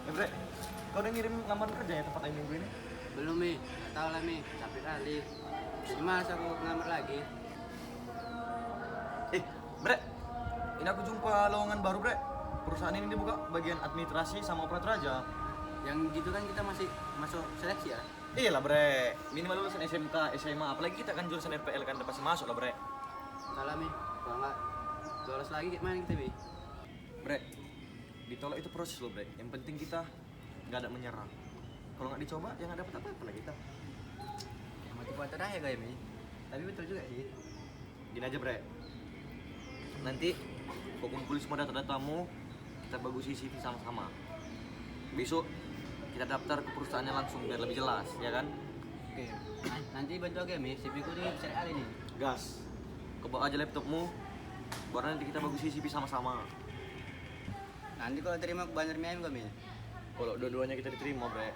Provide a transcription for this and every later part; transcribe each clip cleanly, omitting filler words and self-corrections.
Bre, kau udah ngirim lamaran kerja ya tempat minggu ini? Belum, Mi. Nggak tahu lah, Mi. Capek kali. Jadi malas aku ngelamar lagi. Bre, ini aku jumpa lowongan baru, Bre. Perusahaan ini dibuka bagian administrasi sama operator aja. Yang gitu kan kita masih masuk seleksi ya? Iya lah, Bre. Minimal lulusan SMK, SMA. Apalagi kita kan jurusan RPL kan, udah pasti masuk lah, Bre. Salah, Mi. Kalau nggak lolos lagi gimana kita, Mi? Bre, ditolak itu proses loh, Bre. Yang penting kita nggak ada menyerah. Kalau nggak dicoba, ya nggak dapat apa-apa lah kita. Ya, motivator aja kayak, Mi. Tapi betul juga sih. Gini aja, Bre. Nanti kau kumpulin semua data-datamu, kita bagusin CV sama-sama. Besok kita daftar ke perusahaannya langsung biar lebih jelas, ya kan? Oke. Nanti bantu aku ya, Mi. CV ku juga bisa kali nih. Gas. Kau bawa aja laptopmu, baru nanti kita bagusin CV sama-sama. Nanti kalau terima aku bayar mie ayam gak, Mi? Kalau dua-duanya kita diterima, Bre,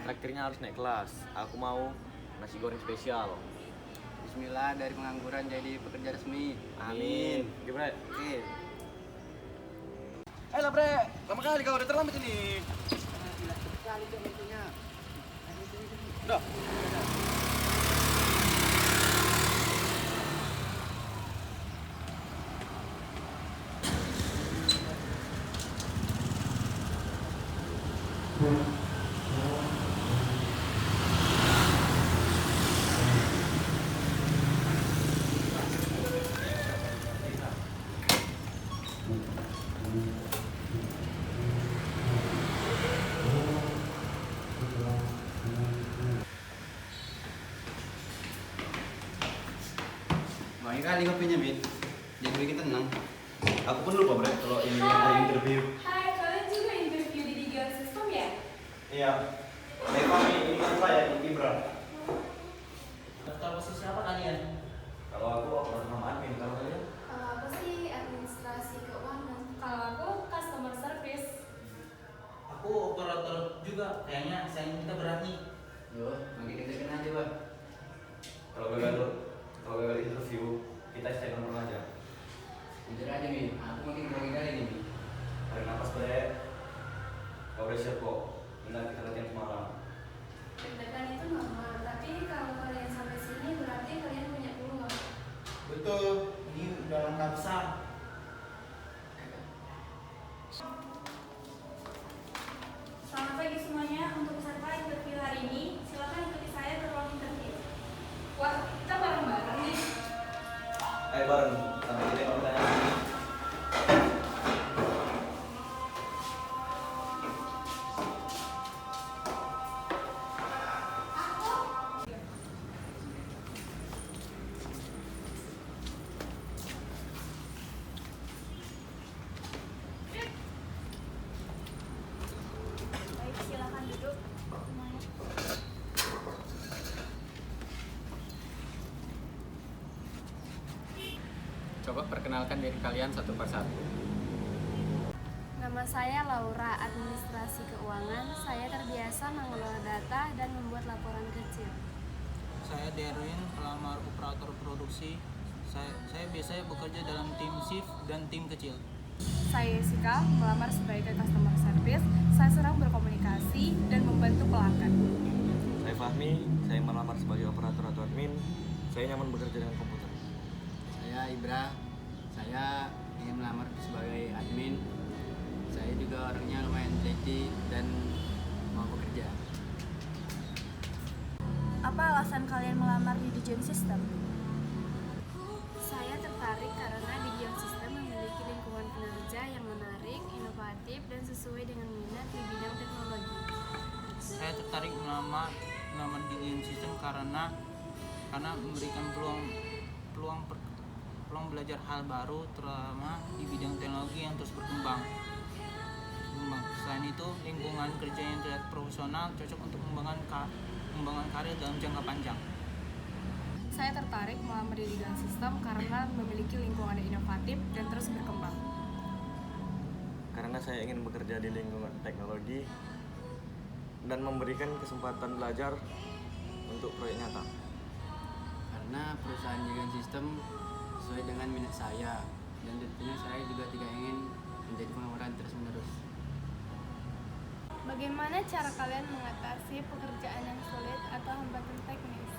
traktirnya harus naik kelas. Aku mau nasi goreng spesial. Bismillah, dari pengangguran jadi pekerja resmi. Amin. Oke, Bre. Oke. Lah, Bre. Lama kali kau udah terlambat ini. Gila sekali tuh meetingnya. Udah. Banyak kali kopinya, Mi. Jadi bikin tenang. Aku pun lupa, Bre, kalau ini ada interview. Hai, kalian juga interview di Digital System ya? Iya. Baik, kami ini kan saya Ibra. Daftar posisi apa kalian? Kalau aku nama admin, kalau kalian? Kalau aku sih administrasi keuangan. Kalau aku customer service. Aku operator juga. Kayaknya saing kita berani. Yo, makin deg-degan aja, Bang. Kalau gagal interview, kita stay nonton aja. Jujur aja, Mi. Aku makin grogi kali nih, Mi. Tarik nafas, Bre. Kau udah siap kok. Bentar kita latihan semalam. Deg-degan itu normal, tapi kalau kalian sampai sini berarti kalian punya peluang. Betul. Ini udah langkah besar. Selamat pagi semuanya. Untuk peserta interview hari ini, silakan ikuti saya ke ruang interview. Wah, kita bareng-bareng nih. Ayo bareng, sampai kita mau pertanyaan. Baik, silakan duduk semuanya. Coba perkenalkan diri kalian satu persatu. Nama saya Laura, administrasi keuangan. Saya terbiasa mengelola data dan membuat laporan kecil. Saya Derwin, pelamar operator produksi. Saya biasanya bekerja dalam tim shift dan tim kecil. Saya Jessica, melamar sebagai customer service. Saya senang berkomunikasi dan membantu pelanggan. Saya Fahmi, saya melamar sebagai operator atau admin. Saya nyaman bekerja dengan komputer. Saya Ibra. Saya ingin melamar sebagai admin. Saya juga orangnya lumayan teliti dan mau bekerja. Apa alasan kalian melamar di Digital System? Saya tertarik karena Digital System memiliki lingkungan kinerja yang menarik, inovatif, dan sesuai dengan minat di bidang teknologi. Saya tertarik melamar di sistem karena memberikan peluang belajar hal baru, terutama di bidang teknologi yang terus berkembang. Selain itu, lingkungan kerja yang terlihat profesional cocok untuk mengembangkan karir dalam jangka panjang. Saya tertarik melamar di Digital System karena memiliki lingkungan yang inovatif dan terus berkembang. Karena saya ingin bekerja di lingkungan teknologi dan memberikan kesempatan belajar untuk proyek nyata. Karena perusahaan jaringan sistem sesuai dengan minat saya dan tentunya saya juga tidak ingin menjadi pengangguran terus-menerus. Bagaimana cara kalian mengatasi pekerjaan yang sulit atau hambatan teknis?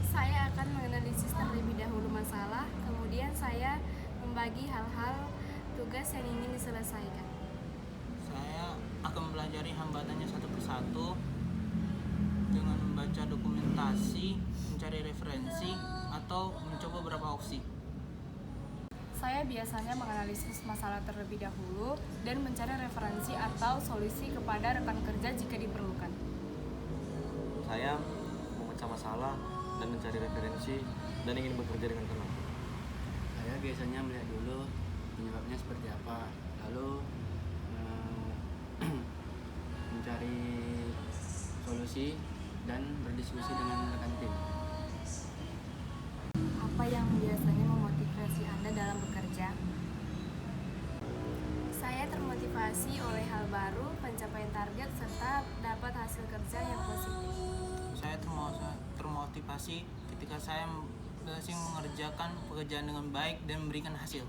Saya akan menganalisis terlebih dahulu masalah, kemudian saya membagi hal-hal tugas yang ingin diselesaikan. Saya akan mempelajari hambatannya satu persatu dengan membaca dokumentasi, mencari referensi, atau mencoba beberapa opsi. Saya biasanya menganalisis masalah terlebih dahulu dan mencari referensi atau solusi kepada rekan kerja jika diperlukan. Saya memecah masalah dan mencari referensi dan ingin bekerja dengan tenang. Saya biasanya melihat dulu penyebabnya seperti apa, lalu mencari solusi dan berdiskusi dengan rekan tim. Apa yang biasanya memotivasi Anda dalam bekerja? Saya termotivasi oleh hal baru, pencapaian target, serta dapat hasil kerja yang positif. Saya termotivasi ketika saya berhasil mengerjakan pekerjaan dengan baik dan memberikan hasil.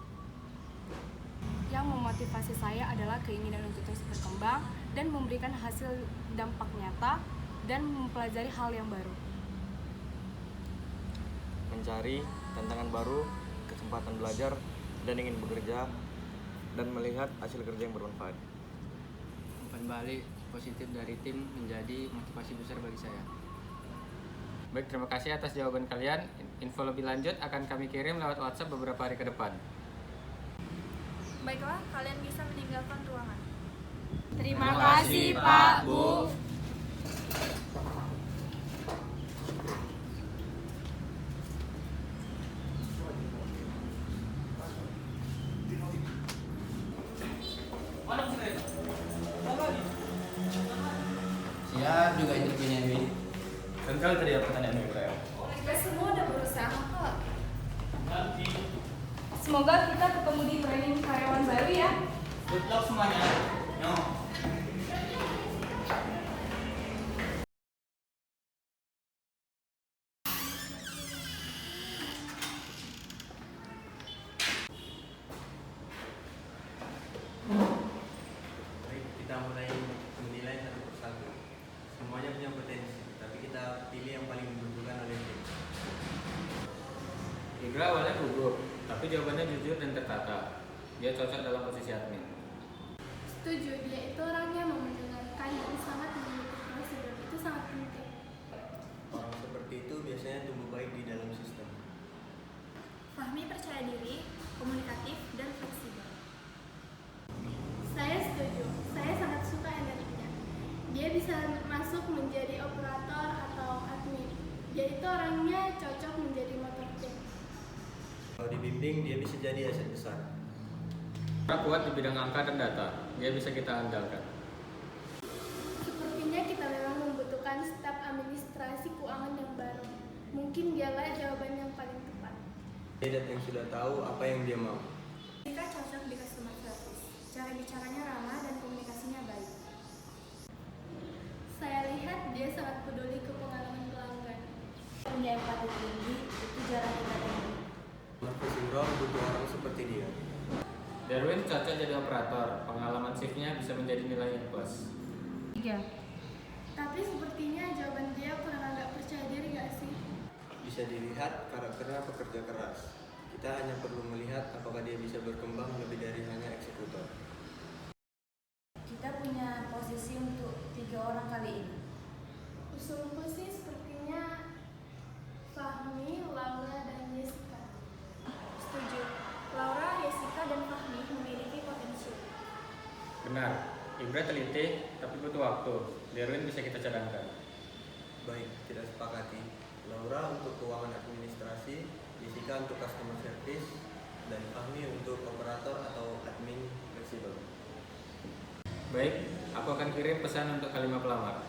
Yang memotivasi saya adalah keinginan untuk terus berkembang dan memberikan hasil dampak nyata dan mempelajari hal yang baru. Mencari tantangan baru, kesempatan belajar, dan ingin bekerja dan melihat hasil kerja yang bermanfaat. Umpan balik positif dari tim menjadi motivasi besar bagi saya. Baik, terima kasih atas jawaban kalian. Info lebih lanjut akan kami kirim lewat WhatsApp beberapa hari ke depan. Baiklah, kalian bisa meninggalkan ruangan. Terima kasih, Pak, Bu. Siap juga interviewnya Edwin. Dan kali tadi ada pertanyaan dari saya. Kita semua udah berusaha kok. Semoga kita ketemu di training karyawan baru ya. Good luck semuanya. No. Baik, kita mulai menilai satu persatu. Semuanya punya potensi, tapi kita pilih yang paling dibutuhkan oleh tim. Igra awalnya gugup, tapi jawabannya jujur dan tertata. Dia cocok dalam posisi admin. Setuju, dia itu orangnya mau mendengarkan dan sangat mengikuti prosedur. Itu sangat penting. Orang seperti itu biasanya tumbuh baik di dalam sistem. Fahmi percaya diri, komunikatif, dan fleksibel. Saya setuju. Saya sangat suka energinya. Dia bisa masuk menjadi operator atau admin. Dia itu orangnya cocok menjadi motor tim. Kalau dibimbing, dia bisa jadi aset besar. Dia kuat di bidang angka dan data. Dia bisa kita andalkan. Sepertinya kita memang membutuhkan staf administrasi keuangan yang baru. Mungkin dialah jawaban yang paling tepat. Dia yang sudah tahu apa yang dia mau. Jika cocok di customer service, cara bicaranya ramah dan komunikasinya baik. Saya lihat dia sangat peduli ke pengalaman pelanggan. Punya empati tinggi, itu jarang kita temui. Marketing role butuh orang seperti dia. Darwin cocok jadi operator. Pengalaman shiftnya bisa menjadi nilai yang plus. 3. Tapi sepertinya jawaban dia kurang agak percaya diri gak sih? Bisa dilihat karakternya pekerja keras. Kita hanya perlu melihat apakah dia bisa berkembang lebih dari hanya eksekutor. Kita punya posisi untuk 3 orang kali ini. Usulku sih sepertinya Fahmi, Laura, dan Jessica. Setuju. Laura, Jessica, dan Fahmi memiliki potensi. Benar. Ibra teliti, tapi butuh waktu. Darwin bisa kita cadangkan. Baik, kita sepakati. Laura untuk keuangan administrasi, Jessica untuk customer service, dan Fahmi untuk operator atau admin fleksibel. Baik, aku akan kirim pesan untuk kalimat pelamar.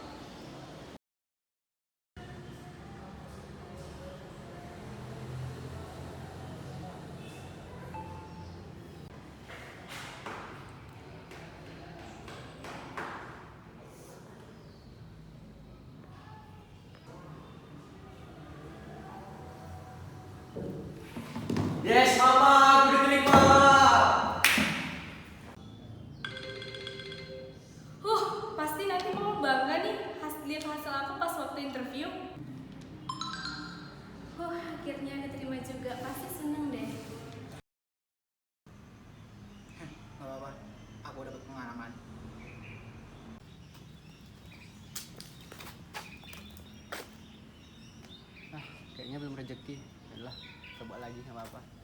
Yes, mama, aku diterima. bangga nih lihat hasil aku pas waktu interview. Akhirnya diterima juga, pasti seneng deh. Gak apa-apa, aku dapat pengalaman. Kayaknya belum rezeki. Yaudahlah, coba lagi nggak apa-apa.